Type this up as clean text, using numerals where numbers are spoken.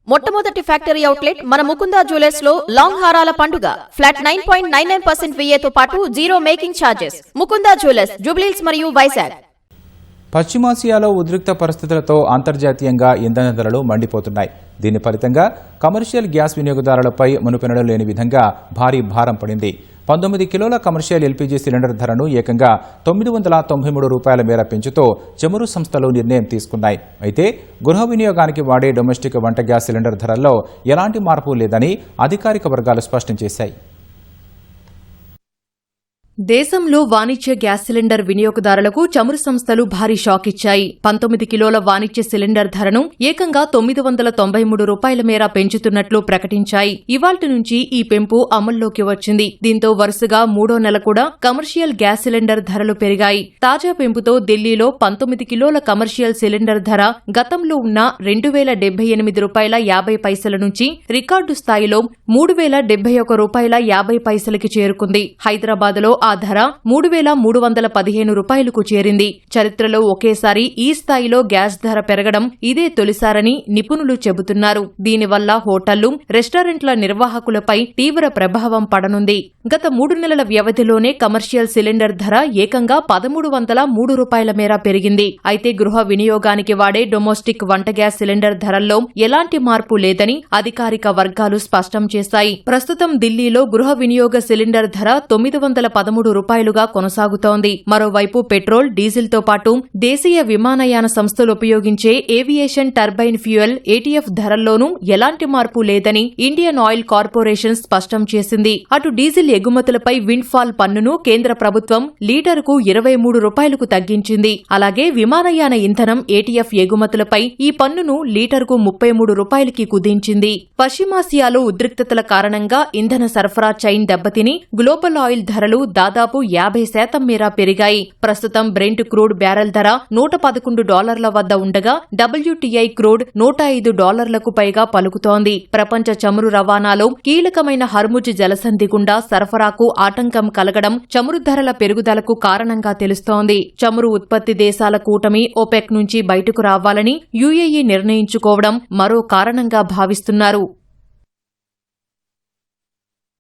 మొట్టమొదటి factory outlet మన Mukunda jewellers లో లాంగ్ హారాల పండుగ. ఫ్లాట్ 9.99% VAతో పాటు zero making charges. Mukunda jewellers, Jubilee Hills మరియు వైజాగ్. పశ్చిమాసియాలో ఉద్రిక్త పరిస్థితులతో అంతర్జాతీయంగా ఇంధన ధరలు మండిపోతున్నాయి. దీని ఫలితంగా కమర్షియల్ గ్యాస్ వినియోగదారులపై మునుపెన్నడూ లేని విధంగా భారీ భారం పడింది. 19 కిలోల కమర్షియల్ ఎల్పీజీ సిలిండర్ ధరను ఏకంగా ₹993 మేర పెంచుతూ చమురు సంస్థలు నిర్ణయం తీసుకున్నాయి. అయితే గృహ వినియోగానికి వాడే డొమెస్టిక్ వంట గ్యాస్ సిలిండర్ ధరల్లో ఎలాంటి మార్పు లేదని అధికారిక వర్గాలు స్పష్టం చేశాయి. దేశంలో వాణిజ్య గ్యాస్ సిలిండర్ వినియోగదారులకు చమురు సంస్థలు భారీ షాక్ ఇచ్చాయి. 19 కిలోల వాణిజ్య సిలిండర్ ధరను ఏకంగా ₹993 మేర పెంచుతున్నట్లు ప్రకటించాయి. ఇవాల్టి నుంచి ఈ పెంపు అమల్లోకి వచ్చింది. దీంతో వరుసగా మూడో నెల కూడా కమర్షియల్ గ్యాస్ సిలిండర్ ధరలు పెరిగాయి. తాజా పెంపుతో ఢిల్లీలో 19 కిలోల కమర్షియల్ సిలిండర్ ధర గతంలో ఉన్న ₹2,078.50 నుంచి రికార్డు స్థాయిలో ₹3,071.50కి చేరుకుంది. హైదరాబాద్లో ఆ ధర ₹3,315కు చేరింది. చరిత్రలో ఒకేసారి ఈ స్థాయిలో గ్యాస్ ధర పెరగడం ఇదే తొలిసారని నిపుణులు చెబుతున్నారు. దీనివల్ల హోటళ్లు, రెస్టారెంట్ల నిర్వాహకులపై తీవ్ర ప్రభావం పడనుంది. గత 3 నెలల వ్యవధిలోనే కమర్షియల్ సిలిండర్ ధర ఏకంగా ₹1,303 మేర పెరిగింది. అయితే గృహ వినియోగానికి వాడే డొమెస్టిక్ వంట గ్యాస్ సిలిండర్ ధరల్లో ఎలాంటి మార్పు లేదని అధికారిక వర్గాలు స్పష్టం చేశాయి. ప్రస్తుతం ఢిల్లీలో గృహ వినియోగ సిలిండర్ ధర ₹913గా కొనసాగుతోంది. మరోవైపు పెట్రోల్, డీజిల్తో పాటు దేశీయ విమానయాన సంస్థలు ఉపయోగించే ఏవియేషన్ టర్బైన్ ఫ్యూయల్ ఏటీఎఫ్ ధరల్లోనూ ఎలాంటి మార్పు లేదని ఇండియన్ ఆయిల్ కార్పొరేషన్ స్పష్టం చేసింది. అటు డీజిల్ ఎగుమతులపై విండ్ ఫాల్ పన్నును కేంద్ర ప్రభుత్వం లీటరుకు ₹23కు తగ్గించింది. అలాగే విమానయాన ఇంధనం ఏటీఎఫ్ ఎగుమతులపై ఈ పన్నును లీటరుకు ₹33కి కుదించింది. పశ్చిమాసియాలో ఉద్రిక్తతల కారణంగా ఇంధన సరఫరా చైన్ దెబ్బతిని గ్లోబల్ ఆయిల్ ధరలు దాదాపు 50% మేర పెరిగాయి. ప్రస్తుతం బ్రెంట్ క్రూడ్ బ్యారెల్ ధర $111 వద్ద ఉండగా WTI క్రూడ్ $105కు పైగా పలుకుతోంది. ప్రపంచ చమురు రవాణాలో కీలకమైన హర్ముజ్ జలసంధి గుండా సరఫరాకు ఆటంకం కలగడం చమురు ధరల పెరుగుదలకు కారణంగా తెలుస్తోంది. చమురు ఉత్పత్తి దేశాల కూటమి OPEC నుంచి బయటకు రావాలని UAE నిర్ణయించుకోవడం మరో కారణంగా భావిస్తున్నారు.